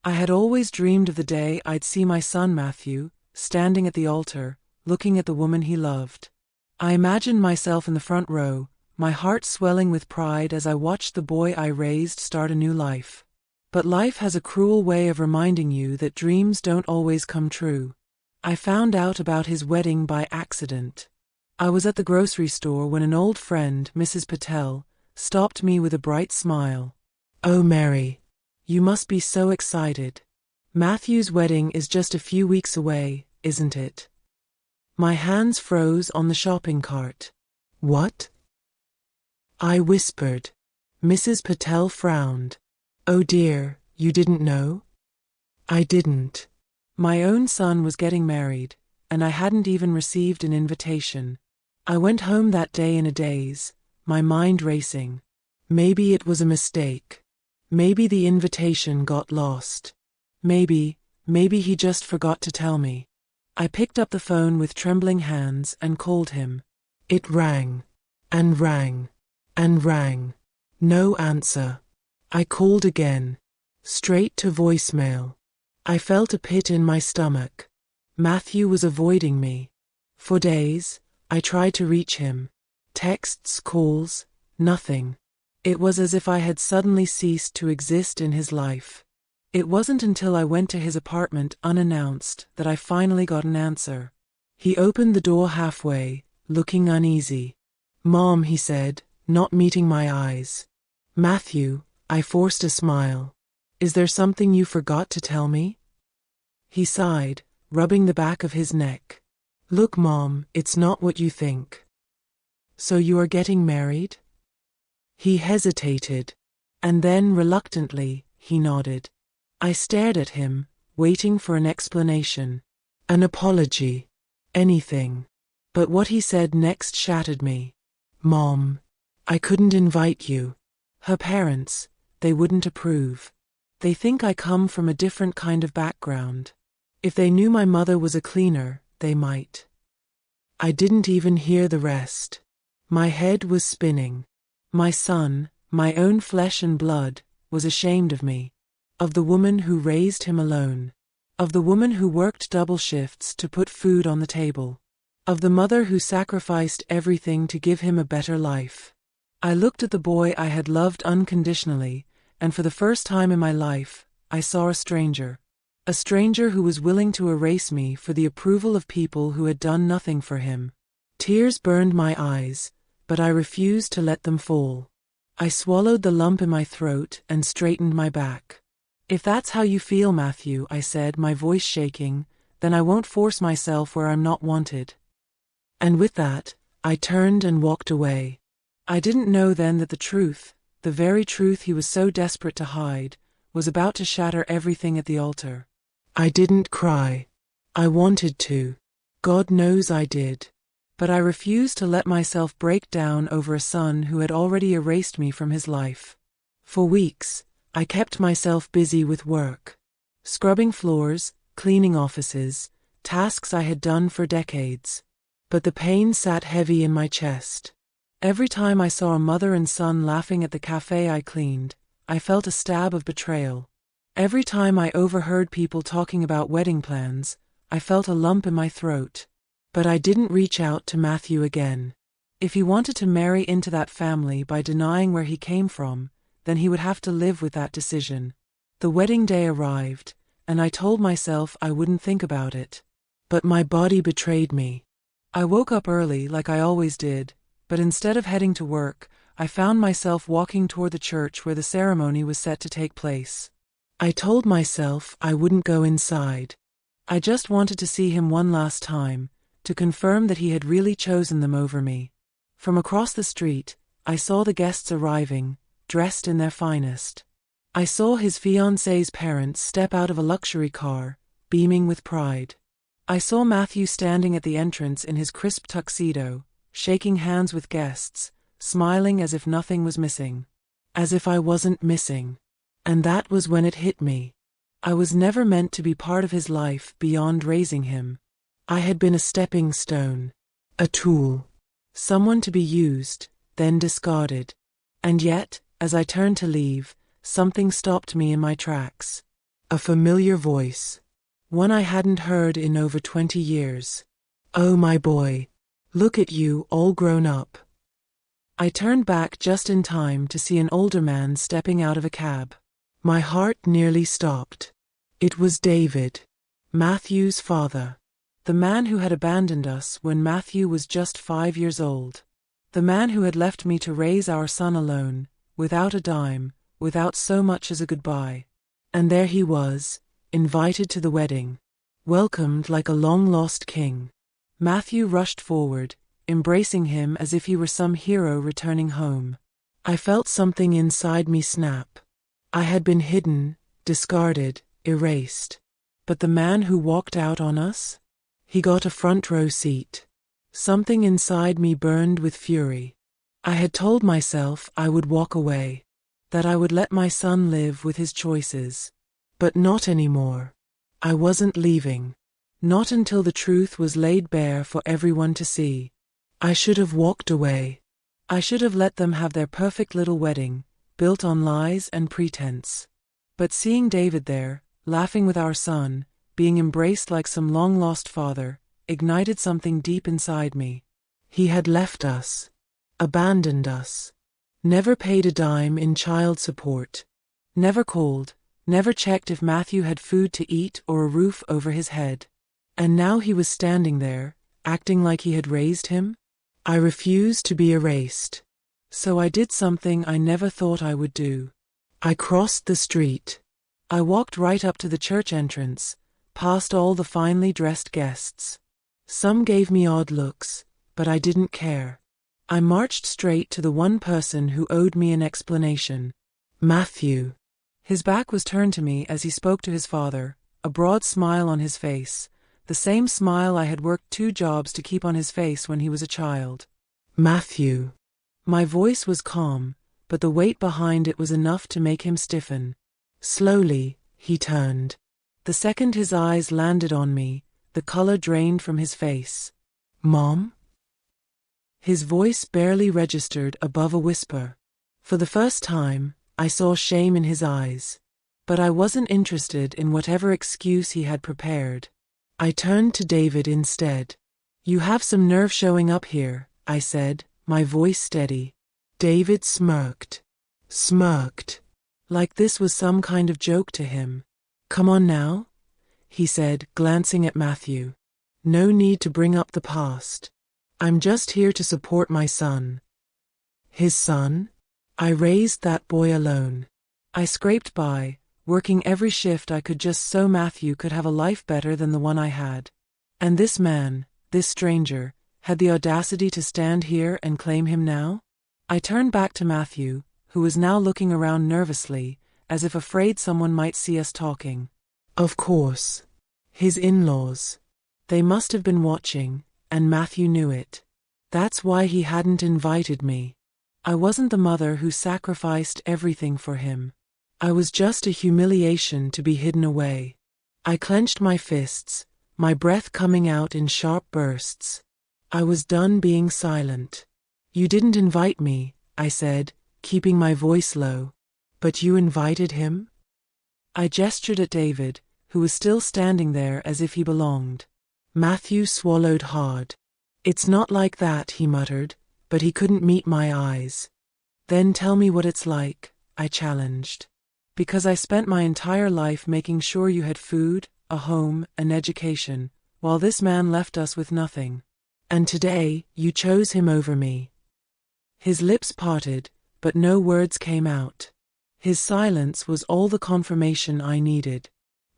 I had always dreamed of the day I'd see my son Matthew, standing at the altar, looking at the woman he loved. I imagined myself in the front row, my heart swelling with pride as I watched the boy I raised start a new life. But life has a cruel way of reminding you that dreams don't always come true. I found out about his wedding by accident. I was at the grocery store when an old friend, Mrs. Patel, stopped me with a bright smile. "Oh, Mary, you must be so excited. Matthew's wedding is just a few weeks away, isn't it?" My hands froze on the shopping cart. "What?" I whispered. Mrs. Patel frowned. "Oh dear, you didn't know?" I didn't. My own son was getting married, and I hadn't even received an invitation. I went home that day in a daze, my mind racing. Maybe it was a mistake. Maybe the invitation got lost. Maybe he just forgot to tell me. I picked up the phone with trembling hands and called him. It rang, and rang, and rang. No answer. I called again. Straight to voicemail. I felt a pit in my stomach. Matthew was avoiding me. For days, I tried to reach him. Texts, calls, nothing. It was as if I had suddenly ceased to exist in his life. It wasn't until I went to his apartment unannounced that I finally got an answer. He opened the door halfway, looking uneasy. "Mom," he said, not meeting my eyes. "Matthew," I forced a smile. "Is there something you forgot to tell me?" He sighed, rubbing the back of his neck. "Look, Mom, it's not what you think." "So you are getting married?" He hesitated, and then reluctantly, he nodded. I stared at him, waiting for an explanation, an apology, anything. But what he said next shattered me. "Mom, I couldn't invite you. Her parents, they wouldn't approve. They think I come from a different kind of background. If they knew my mother was a cleaner, they might." I didn't even hear the rest. My head was spinning. My son, my own flesh and blood, was ashamed of me. Of the woman who raised him alone. Of the woman who worked double shifts to put food on the table. Of the mother who sacrificed everything to give him a better life. I looked at the boy I had loved unconditionally, and for the first time in my life, I saw a stranger. A stranger who was willing to erase me for the approval of people who had done nothing for him. Tears burned my eyes, but I refused to let them fall. I swallowed the lump in my throat and straightened my back. "If that's how you feel, Matthew," I said, my voice shaking, "then I won't force myself where I'm not wanted." And with that, I turned and walked away. I didn't know then that the truth, the very truth he was so desperate to hide, was about to shatter everything at the altar. I didn't cry. I wanted to. God knows I did. But I refused to let myself break down over a son who had already erased me from his life. For weeks, I kept myself busy with work. Scrubbing floors, cleaning offices, tasks I had done for decades. But the pain sat heavy in my chest. Every time I saw a mother and son laughing at the cafe I cleaned, I felt a stab of betrayal. Every time I overheard people talking about wedding plans, I felt a lump in my throat. But I didn't reach out to Matthew again. If he wanted to marry into that family by denying where he came from, then he would have to live with that decision. The wedding day arrived, and I told myself I wouldn't think about it. But my body betrayed me. I woke up early like I always did, but instead of heading to work, I found myself walking toward the church where the ceremony was set to take place. I told myself I wouldn't go inside. I just wanted to see him one last time, to confirm that he had really chosen them over me. From across the street, I saw the guests arriving, dressed in their finest. I saw his fiancée's parents step out of a luxury car, beaming with pride. I saw Matthew standing at the entrance in his crisp tuxedo, shaking hands with guests, smiling as if nothing was missing. As if I wasn't missing. And that was when it hit me. I was never meant to be part of his life beyond raising him. I had been a stepping stone, a tool, someone to be used, then discarded. And yet, as I turned to leave, something stopped me in my tracks. A familiar voice. One I hadn't heard in over 20 years. "Oh, my boy. Look at you, all grown up." I turned back just in time to see an older man stepping out of a cab. My heart nearly stopped. It was David, Matthew's father. The man who had abandoned us when Matthew was just 5 years old. The man who had left me to raise our son alone, without a dime, without so much as a goodbye. And there he was, invited to the wedding, welcomed like a long-lost king. Matthew rushed forward, embracing him as if he were some hero returning home. I felt something inside me snap. I had been hidden, discarded, erased. But the man who walked out on us? He got a front row seat. Something inside me burned with fury. I had told myself I would walk away, that I would let my son live with his choices. But not anymore. I wasn't leaving. Not until the truth was laid bare for everyone to see. I should have walked away. I should have let them have their perfect little wedding, built on lies and pretense. But seeing David there, laughing with our son, being embraced like some long-lost father, ignited something deep inside me. He had left us. Abandoned us. Never paid a dime in child support. Never called, never checked if Matthew had food to eat or a roof over his head. And now he was standing there, acting like he had raised him? I refused to be erased. So I did something I never thought I would do. I crossed the street. I walked right up to the church entrance, past all the finely dressed guests. Some gave me odd looks, but I didn't care. I marched straight to the one person who owed me an explanation. Matthew. His back was turned to me as he spoke to his father, a broad smile on his face, the same smile I had worked 2 jobs to keep on his face when he was a child. Matthew. My voice was calm, but the weight behind it was enough to make him stiffen. Slowly, he turned. The second his eyes landed on me, the color drained from his face. "Mom?" His voice barely registered above a whisper. For the first time, I saw shame in his eyes. But I wasn't interested in whatever excuse he had prepared. I turned to David instead. "You have some nerve showing up here," I said, my voice steady. David smirked. Smirked. Like this was some kind of joke to him. "Come on now," he said, glancing at Matthew. "No need to bring up the past. I'm just here to support my son." His son? I raised that boy alone. I scraped by, working every shift I could just so Matthew could have a life better than the one I had. And this man, this stranger, had the audacity to stand here and claim him now? I turned back to Matthew, who was now looking around nervously, as if afraid someone might see us talking. Of course. His in-laws. They must have been watching, and Matthew knew it. That's why he hadn't invited me. I wasn't the mother who sacrificed everything for him. I was just a humiliation to be hidden away. I clenched my fists, my breath coming out in sharp bursts. I was done being silent. "You didn't invite me," I said, keeping my voice low. "But you invited him?" I gestured at David, who was still standing there as if he belonged. Matthew swallowed hard. "It's not like that," he muttered, but he couldn't meet my eyes. "Then tell me what it's like," I challenged. "Because I spent my entire life making sure you had food, a home, an education, while this man left us with nothing. And today, you chose him over me." His lips parted, but no words came out. His silence was all the confirmation I needed.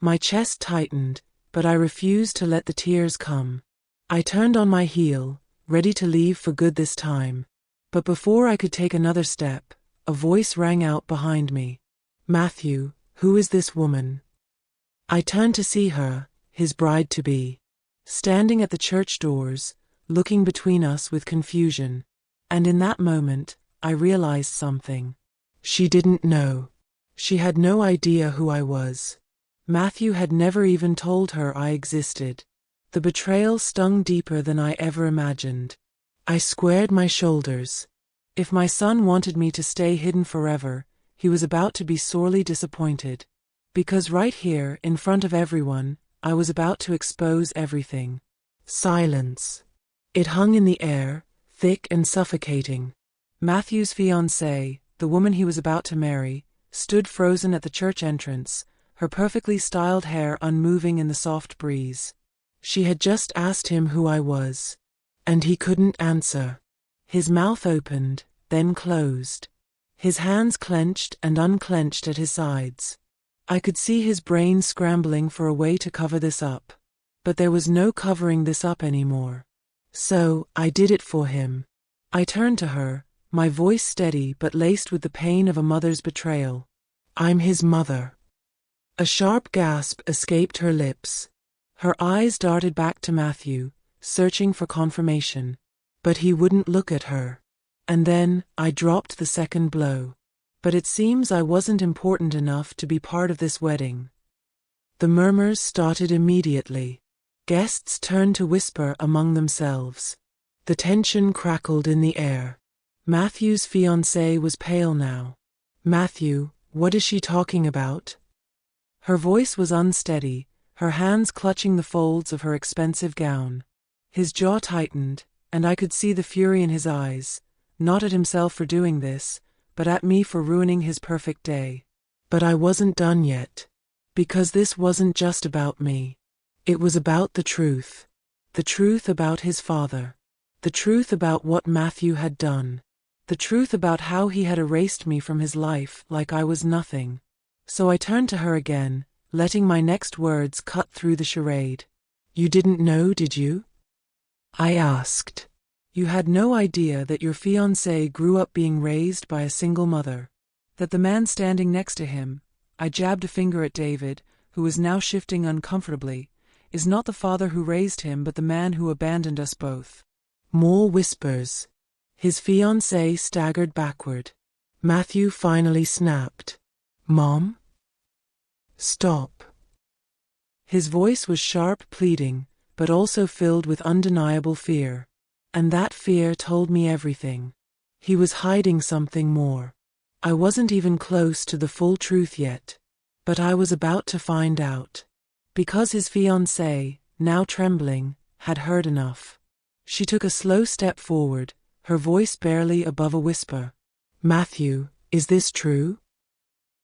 My chest tightened, but I refused to let the tears come. I turned on my heel, ready to leave for good this time. But before I could take another step, a voice rang out behind me. "Matthew, who is this woman?" I turned to see her, his bride-to-be, standing at the church doors, looking between us with confusion. And in that moment, I realized something. She didn't know. She had no idea who I was. Matthew had never even told her I existed. The betrayal stung deeper than I ever imagined. I squared my shoulders. If my son wanted me to stay hidden forever, he was about to be sorely disappointed. Because right here, in front of everyone, I was about to expose everything. Silence. It hung in the air, thick and suffocating. Matthew's fiancée, the woman he was about to marry, stood frozen at the church entrance, her perfectly styled hair unmoving in the soft breeze. She had just asked him who I was. And he couldn't answer. His mouth opened, then closed. His hands clenched and unclenched at his sides. I could see his brain scrambling for a way to cover this up. But there was no covering this up anymore. So, I did it for him. I turned to her, my voice steady but laced with the pain of a mother's betrayal. I'm his mother. A sharp gasp escaped her lips. Her eyes darted back to Matthew, searching for confirmation. But he wouldn't look at her. And then, I dropped the second blow. But it seems I wasn't important enough to be part of this wedding. The murmurs started immediately. Guests turned to whisper among themselves. The tension crackled in the air. Matthew's fiancée was pale now. Matthew, what is she talking about? Her voice was unsteady, her hands clutching the folds of her expensive gown. His jaw tightened, and I could see the fury in his eyes, not at himself for doing this, but at me for ruining his perfect day. But I wasn't done yet. Because this wasn't just about me. It was about the truth. The truth about his father. The truth about what Matthew had done. The truth about how he had erased me from his life like I was nothing. So I turned to her again, letting my next words cut through the charade. You didn't know, did you? I asked. You had no idea that your fiancé grew up being raised by a single mother. That the man standing next to him, I jabbed a finger at David, who was now shifting uncomfortably, is not the father who raised him but the man who abandoned us both. More whispers. His fiancée staggered backward. Matthew finally snapped. Mom? Stop. His voice was sharp, pleading, but also filled with undeniable fear. And that fear told me everything. He was hiding something more. I wasn't even close to the full truth yet. But I was about to find out. Because his fiancée, now trembling, had heard enough. She took a slow step forward, her voice barely above a whisper. Matthew, is this true?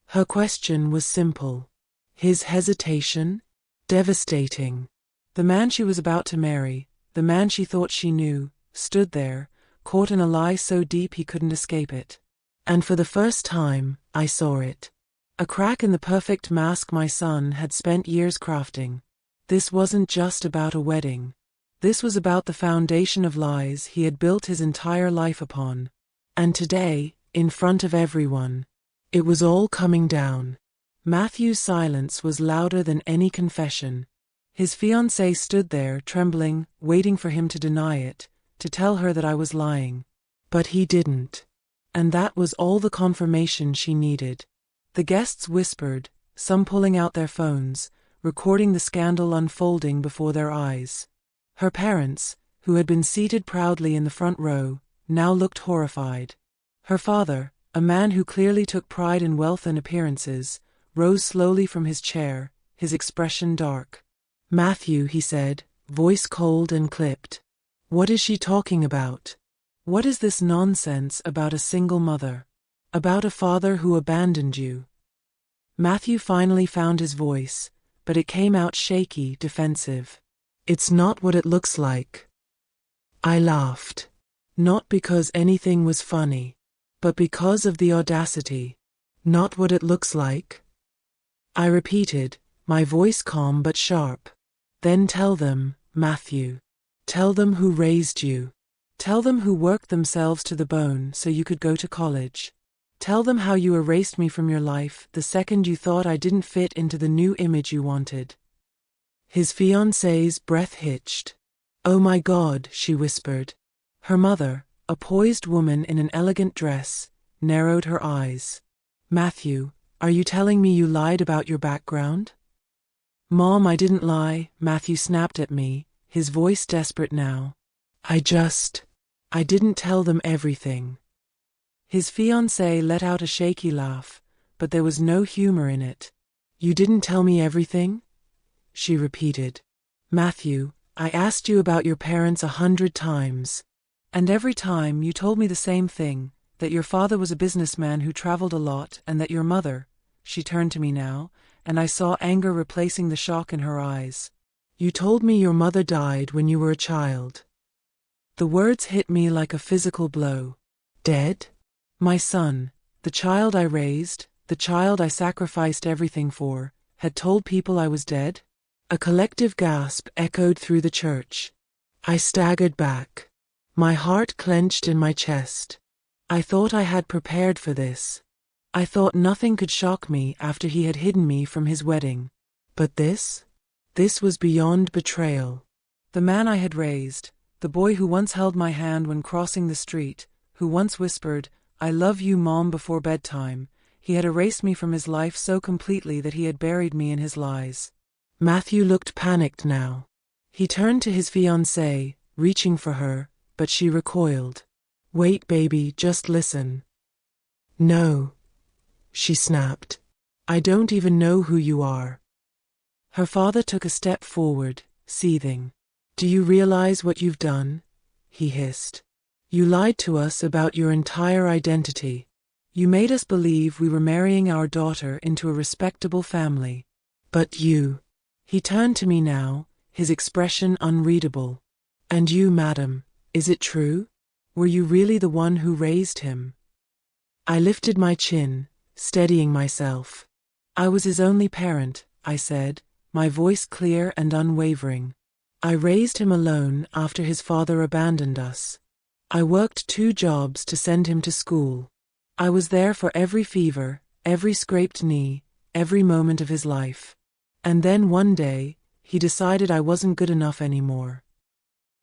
Her question was simple. His hesitation? Devastating. The man she was about to marry, the man she thought she knew, stood there, caught in a lie so deep he couldn't escape it. And for the first time, I saw it. A crack in the perfect mask my son had spent years crafting. This wasn't just about a wedding. This was about the foundation of lies he had built his entire life upon. And today, in front of everyone, it was all coming down. Matthew's silence was louder than any confession. His fiancée stood there, trembling, waiting for him to deny it, to tell her that I was lying. But he didn't. And that was all the confirmation she needed. The guests whispered, some pulling out their phones, recording the scandal unfolding before their eyes. Her parents, who had been seated proudly in the front row, now looked horrified. Her father, a man who clearly took pride in wealth and appearances, rose slowly from his chair, his expression dark. Matthew, he said, voice cold and clipped. What is she talking about? What is this nonsense about a single mother? About a father who abandoned you? Matthew finally found his voice, but it came out shaky, defensive. It's not what it looks like. I laughed. Not because anything was funny, but because of the audacity. Not what it looks like? I repeated, my voice calm but sharp. Then tell them, Matthew. Tell them who raised you. Tell them who worked themselves to the bone so you could go to college. Tell them how you erased me from your life the second you thought I didn't fit into the new image you wanted. His fiancée's breath hitched. Oh my God, she whispered. Her mother, a poised woman in an elegant dress, narrowed her eyes. Matthew, are you telling me you lied about your background? Mom, I didn't lie, Matthew snapped at me, his voice desperate now. I didn't tell them everything. His fiancée let out a shaky laugh, but there was no humor in it. You didn't tell me everything? She repeated. Matthew, I asked you about your parents 100 times. And every time you told me the same thing, that your father was a businessman who traveled a lot and that your mother, she turned to me now, and I saw anger replacing the shock in her eyes. You told me your mother died when you were a child. The words hit me like a physical blow. Dead? My son, the child I raised, the child I sacrificed everything for, had told people I was dead? A collective gasp echoed through the church. I staggered back. My heart clenched in my chest. I thought I had prepared for this. I thought nothing could shock me after he had hidden me from his wedding. But this? This was beyond betrayal. The man I had raised, the boy who once held my hand when crossing the street, who once whispered, I love you, Mom, before bedtime, he had erased me from his life so completely that he had buried me in his lies. Matthew looked panicked now. He turned to his fiancée, reaching for her, but she recoiled. Wait, baby, just listen. No, she snapped. I don't even know who you are. Her father took a step forward, seething. Do you realize what you've done? He hissed. You lied to us about your entire identity. You made us believe we were marrying our daughter into a respectable family. But you. He turned to me now, his expression unreadable. And you, madam, is it true? Were you really the one who raised him? I lifted my chin, steadying myself. I was his only parent, I said, my voice clear and unwavering. I raised him alone after his father abandoned us. I worked 2 jobs to send him to school. I was there for every fever, every scraped knee, every moment of his life. And then one day, he decided I wasn't good enough anymore.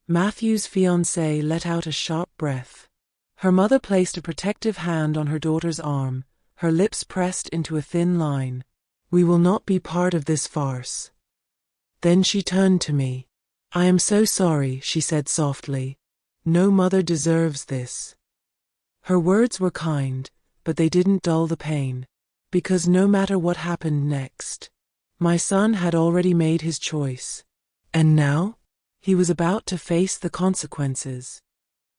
Matthew's fiancée let out a sharp breath. Her mother placed a protective hand on her daughter's arm, her lips pressed into a thin line. We will not be part of this farce. Then she turned to me. I am so sorry, she said softly. No mother deserves this. Her words were kind, but they didn't dull the pain. Because no matter what happened next, my son had already made his choice. And now? He was about to face the consequences.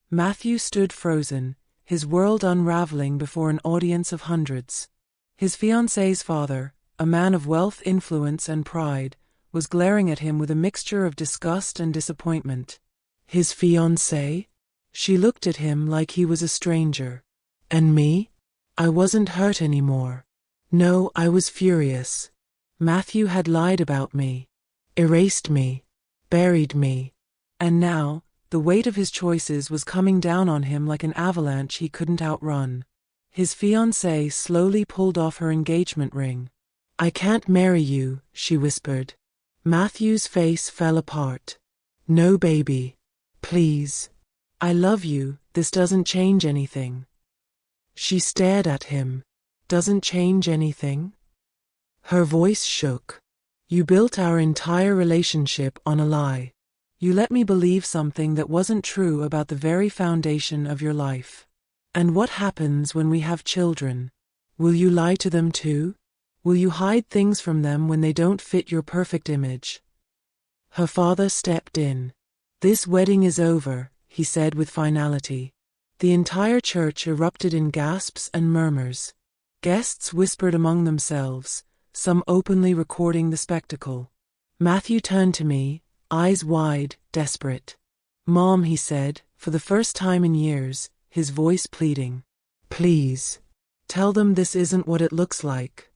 Matthew stood frozen, his world unraveling before an audience of hundreds. His fiancée's father, a man of wealth, influence, and pride, was glaring at him with a mixture of disgust and disappointment. His fiancée? She looked at him like he was a stranger. And me? I wasn't hurt anymore. No, I was furious. Matthew had lied about me, erased me, buried me. And now, the weight of his choices was coming down on him like an avalanche he couldn't outrun. His fiancée slowly pulled off her engagement ring. I can't marry you, she whispered. Matthew's face fell apart. No, baby. Please. I love you, this doesn't change anything. She stared at him. Doesn't change anything? Her voice shook. You built our entire relationship on a lie. You let me believe something that wasn't true about the very foundation of your life. And what happens when we have children? Will you lie to them too? Will you hide things from them when they don't fit your perfect image? Her father stepped in. This wedding is over, he said with finality. The entire church erupted in gasps and murmurs. Guests whispered among themselves, some openly recording the spectacle. Matthew turned to me, eyes wide, desperate. Mom, he said, for the first time in years, his voice pleading. Please. Tell them this isn't what it looks like.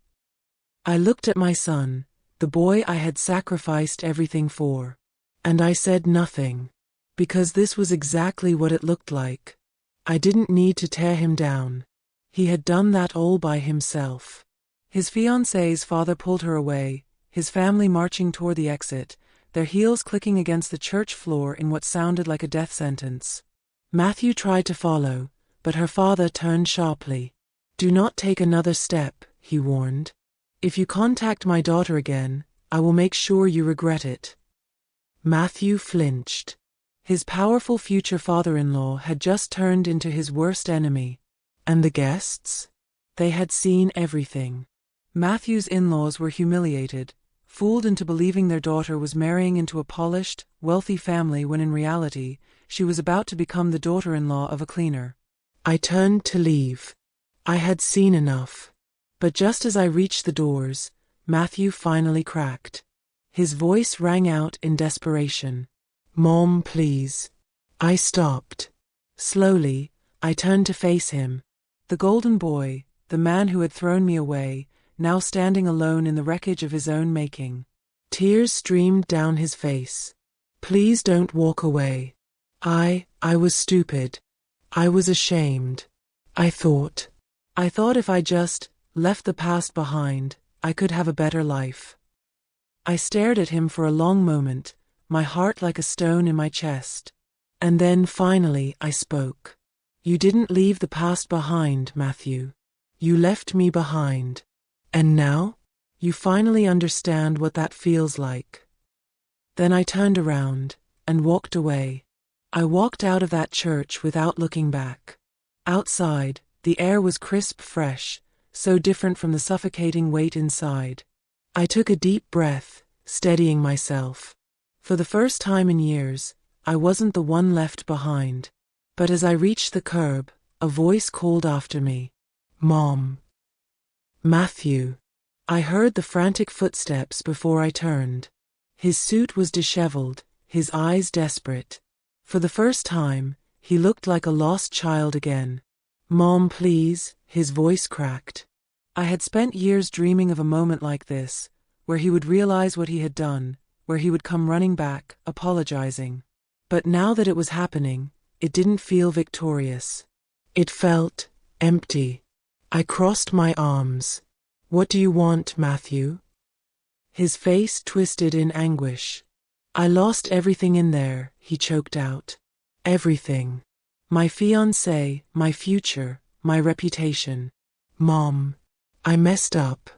I looked at my son, the boy I had sacrificed everything for. And I said nothing. Because this was exactly what it looked like. I didn't need to tear him down. He had done that all by himself. His fiancée's father pulled her away, his family marching toward the exit, their heels clicking against the church floor in what sounded like a death sentence. Matthew tried to follow, but her father turned sharply. Do not take another step, he warned. If you contact my daughter again, I will make sure you regret it. Matthew flinched. His powerful future father-in-law had just turned into his worst enemy. And the guests? They had seen everything. Matthew's in-laws were humiliated, fooled into believing their daughter was marrying into a polished, wealthy family when in reality, she was about to become the daughter-in-law of a cleaner. I turned to leave. I had seen enough. But just as I reached the doors, Matthew finally cracked. His voice rang out in desperation. "Mom, please." I stopped. Slowly, I turned to face him. The golden boy, the man who had thrown me away, now standing alone in the wreckage of his own making. Tears streamed down his face. "Please don't walk away. I was stupid. I was ashamed. I thought if I just left the past behind, I could have a better life." I stared at him for a long moment, my heart like a stone in my chest. And then finally I spoke. "You didn't leave the past behind, Matthew. You left me behind. And now? You finally understand what that feels like." Then I turned around and walked away. I walked out of that church without looking back. Outside, the air was crisp fresh, so different from the suffocating weight inside. I took a deep breath, steadying myself. For the first time in years, I wasn't the one left behind. But as I reached the curb, a voice called after me. "Mom." "Matthew." I heard the frantic footsteps before I turned. His suit was disheveled, his eyes desperate. For the first time, he looked like a lost child again. "Mom, please," his voice cracked. I had spent years dreaming of a moment like this, where he would realize what he had done, where he would come running back, apologizing. But now that it was happening, it didn't feel victorious. It felt empty. I crossed my arms. "What do you want, Matthew?" His face twisted in anguish. "I lost everything in there," he choked out. "Everything. My fiancé, my future, my reputation. Mom, I messed up."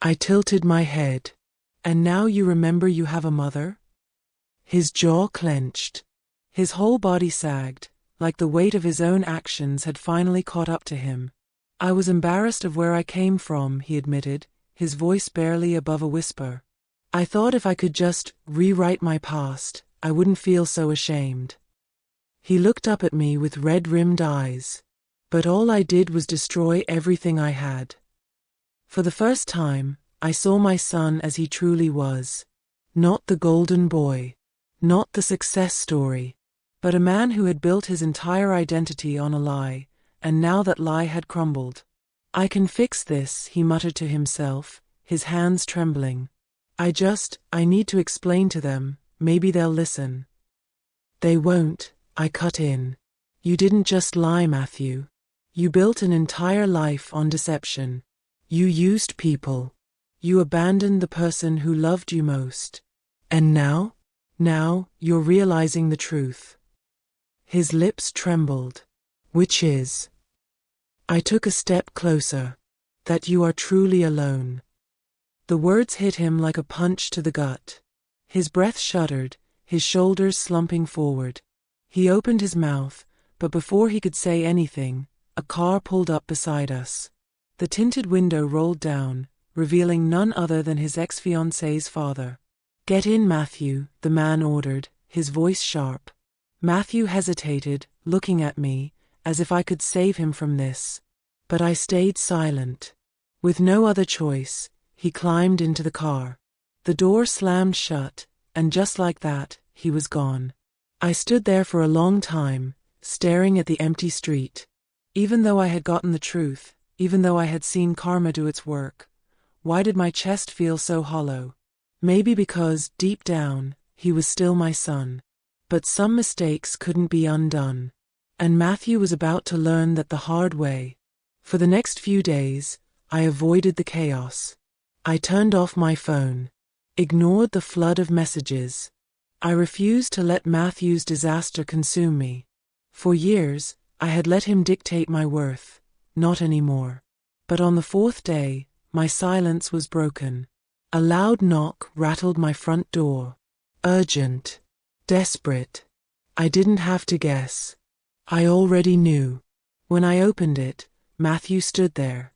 I tilted my head. "And now you remember you have a mother?" His jaw clenched. His whole body sagged, like the weight of his own actions had finally caught up to him. "I was embarrassed of where I came from," he admitted, his voice barely above a whisper. "I thought if I could just rewrite my past, I wouldn't feel so ashamed." He looked up at me with red-rimmed eyes. "But all I did was destroy everything I had." For the first time, I saw my son as he truly was. Not the golden boy. Not the success story. But a man who had built his entire identity on a lie, and now that lie had crumbled. "I can fix this," he muttered to himself, his hands trembling. I need to explain to them, maybe they'll listen." "They won't," I cut in. "You didn't just lie, Matthew. You built an entire life on deception. You used people. You abandoned the person who loved you most. And now you're realizing the truth." His lips trembled. "Which is?" I took a step closer. "That you are truly alone." The words hit him like a punch to the gut. His breath shuddered, his shoulders slumping forward. He opened his mouth, but before he could say anything, a car pulled up beside us. The tinted window rolled down, revealing none other than his ex-fiancée's father. "Get in, Matthew," the man ordered, his voice sharp. Matthew hesitated, looking at me, as if I could save him from this. But I stayed silent. With no other choice, he climbed into the car. The door slammed shut, and just like that, he was gone. I stood there for a long time, staring at the empty street. Even though I had gotten the truth, even though I had seen karma do its work, why did my chest feel so hollow? Maybe because, deep down, he was still my son. But some mistakes couldn't be undone. And Matthew was about to learn that the hard way. For the next few days, I avoided the chaos. I turned off my phone, ignored the flood of messages. I refused to let Matthew's disaster consume me. For years, I had let him dictate my worth. Not anymore. But on the fourth day, my silence was broken. A loud knock rattled my front door. Urgent. Desperate. I didn't have to guess. I already knew. When I opened it, Matthew stood there.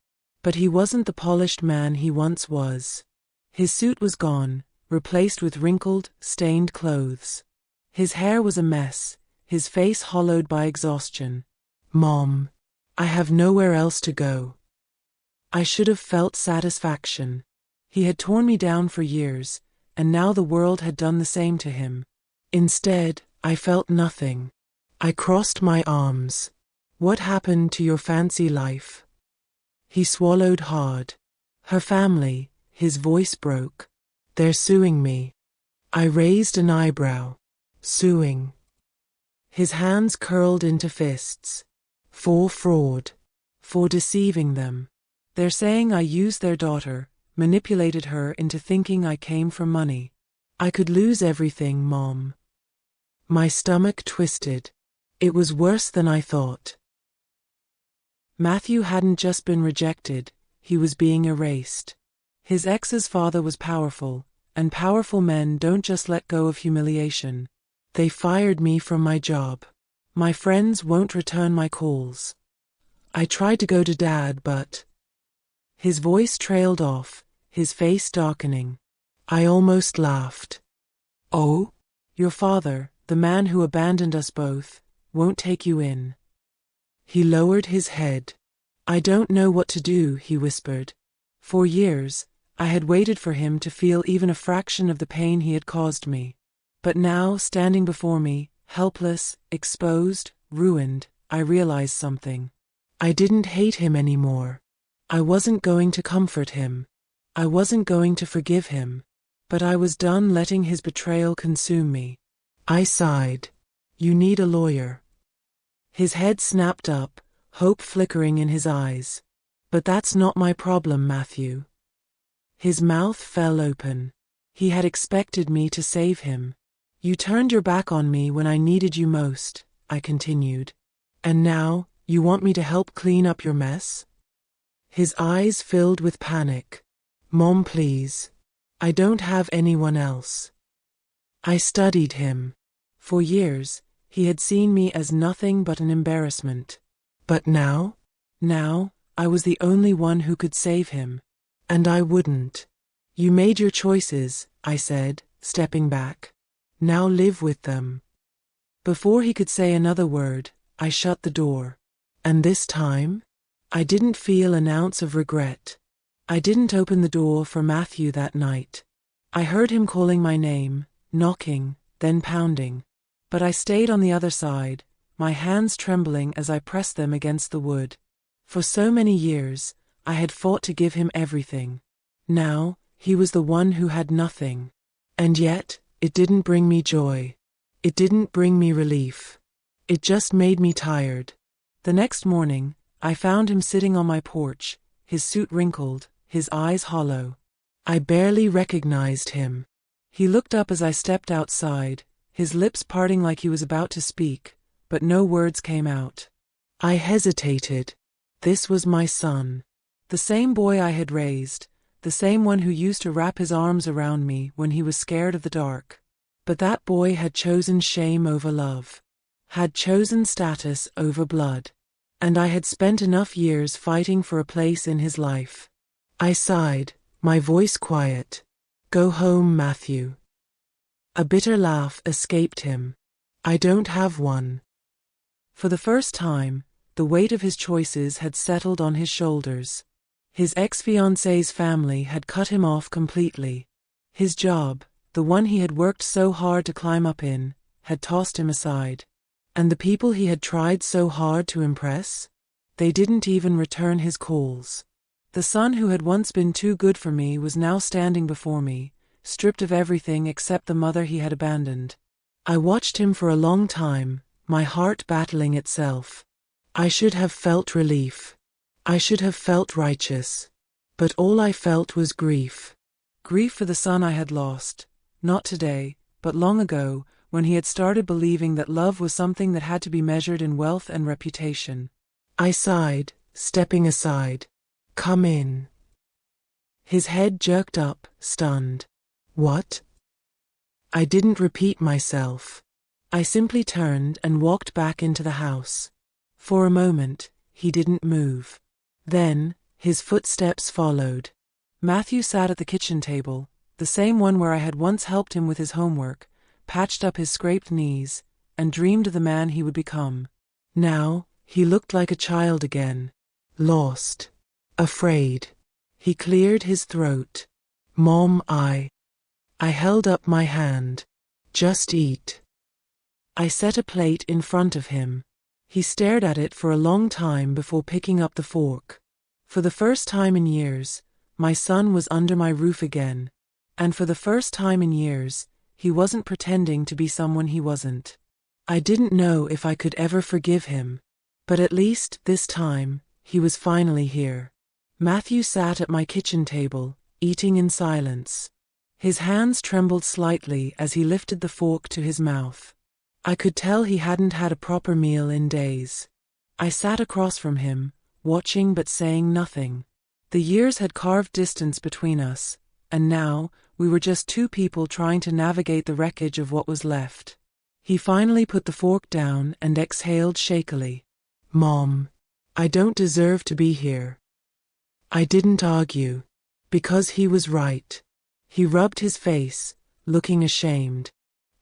But he wasn't the polished man he once was. His suit was gone, replaced with wrinkled, stained clothes. His hair was a mess, his face hollowed by exhaustion. "Mom, I have nowhere else to go." I should have felt satisfaction. He had torn me down for years, and now the world had done the same to him. Instead, I felt nothing. I crossed my arms. "What happened to your fancy life?" He swallowed hard. "Her family," his voice broke. "They're suing me." I raised an eyebrow. "Suing?" His hands curled into fists. "For fraud. For deceiving them. They're saying I used their daughter, manipulated her into thinking I came for money. I could lose everything, Mom." My stomach twisted. It was worse than I thought. Matthew hadn't just been rejected, he was being erased. His ex's father was powerful, and powerful men don't just let go of humiliation. They fired me from my job. My friends won't return my calls. I tried to go to Dad, but... His voice trailed off, his face darkening. I almost laughed. "Oh? Your father, the man who abandoned us both, won't take you in." He lowered his head. "I don't know what to do," he whispered. For years, I had waited for him to feel even a fraction of the pain he had caused me. But now, standing before me, helpless, exposed, ruined, I realized something. I didn't hate him anymore. I wasn't going to comfort him. I wasn't going to forgive him. But I was done letting his betrayal consume me. I sighed. "You need a lawyer." His head snapped up, hope flickering in his eyes. "But that's not my problem, Matthew." His mouth fell open. He had expected me to save him. "You turned your back on me when I needed you most," I continued. "And now, you want me to help clean up your mess?" His eyes filled with panic. "Mom, please. I don't have anyone else." I studied him. For years, he had seen me as nothing but an embarrassment. But now? Now, I was the only one who could save him. And I wouldn't. "You made your choices," I said, stepping back. "Now live with them." Before he could say another word, I shut the door. And this time, I didn't feel an ounce of regret. I didn't open the door for Matthew that night. I heard him calling my name, knocking, then pounding. But I stayed on the other side, my hands trembling as I pressed them against the wood. For so many years, I had fought to give him everything. Now, he was the one who had nothing. And yet, it didn't bring me joy. It didn't bring me relief. It just made me tired. The next morning, I found him sitting on my porch, his suit wrinkled, his eyes hollow. I barely recognized him. He looked up as I stepped outside, his lips parting like he was about to speak, but no words came out. I hesitated. This was my son. The same boy I had raised, the same one who used to wrap his arms around me when he was scared of the dark. But that boy had chosen shame over love, had chosen status over blood. And I had spent enough years fighting for a place in his life. I sighed, my voice quiet. "Go home, Matthew." A bitter laugh escaped him. "I don't have one." For the first time, the weight of his choices had settled on his shoulders. His ex-fiancée's family had cut him off completely. His job, the one he had worked so hard to climb up in, had tossed him aside. And the people he had tried so hard to impress? They didn't even return his calls. The son who had once been too good for me was now standing before me, stripped of everything except the mother he had abandoned. I watched him for a long time, my heart battling itself. I should have felt relief. I should have felt righteous. But all I felt was grief. Grief for the son I had lost, not today, but long ago, when he had started believing that love was something that had to be measured in wealth and reputation. I sighed, stepping aside. "Come in." His head jerked up, stunned. "What?" I didn't repeat myself. I simply turned and walked back into the house. For a moment, he didn't move. Then, His footsteps followed. Matthew sat at the kitchen table, the same one where I had once helped him with his homework, patched up his scraped knees, and dreamed of the man he would become. Now, he looked like a child again. Lost. Afraid. He cleared his throat. Mom, I held up my hand. Just eat. I set a plate in front of him. He stared at it for a long time before picking up the fork. For the first time in years, my son was under my roof again. And for the first time in years, he wasn't pretending to be someone he wasn't. I didn't know if I could ever forgive him. But at least, this time, he was finally here. Matthew sat at my kitchen table, eating in silence. His hands trembled slightly as he lifted the fork to his mouth. I could tell he hadn't had a proper meal in days. I sat across from him, watching but saying nothing. The years had carved distance between us, and now, we were just two people trying to navigate the wreckage of what was left. He finally put the fork down and exhaled shakily. Mom, I don't deserve to be here. I didn't argue. Because he was right. He rubbed his face, looking ashamed.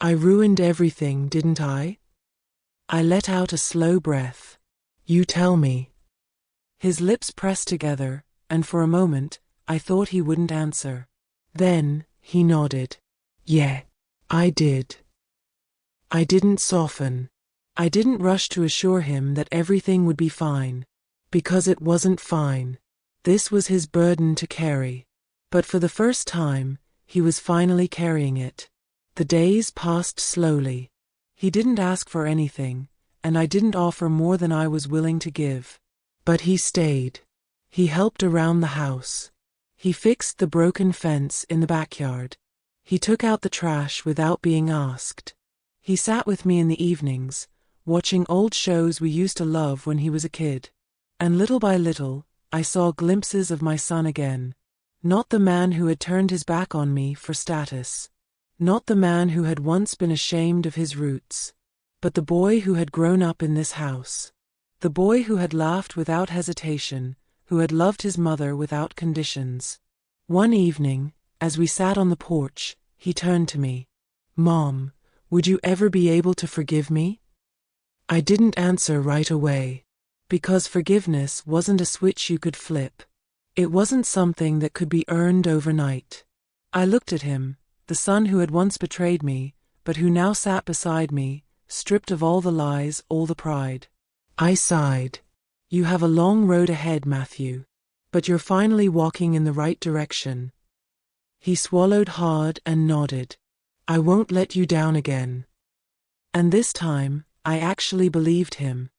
I ruined everything, didn't I? I let out a slow breath. You tell me. His lips pressed together, and for a moment, I thought he wouldn't answer. Then, he nodded. Yeah, I did. I didn't soften. I didn't rush to assure him that everything would be fine. Because it wasn't fine. This was his burden to carry. But for the first time, he was finally carrying it. The days passed slowly. He didn't ask for anything, and I didn't offer more than I was willing to give. But he stayed. He helped around the house. He fixed the broken fence in the backyard. He took out the trash without being asked. He sat with me in the evenings, watching old shows we used to love when he was a kid. And little by little, I saw glimpses of my son again. Not the man who had turned his back on me for status. Not the man who had once been ashamed of his roots. But the boy who had grown up in this house. The boy who had laughed without hesitation, who had loved his mother without conditions. One evening, as we sat on the porch, he turned to me. Mom, would you ever be able to forgive me? I didn't answer right away. Because forgiveness wasn't a switch you could flip. It wasn't something that could be earned overnight. I looked at him, the son who had once betrayed me, but who now sat beside me, stripped of all the lies, all the pride. I sighed. You have a long road ahead, Matthew. But you're finally walking in the right direction. He swallowed hard and nodded. I won't let you down again. And this time, I actually believed him.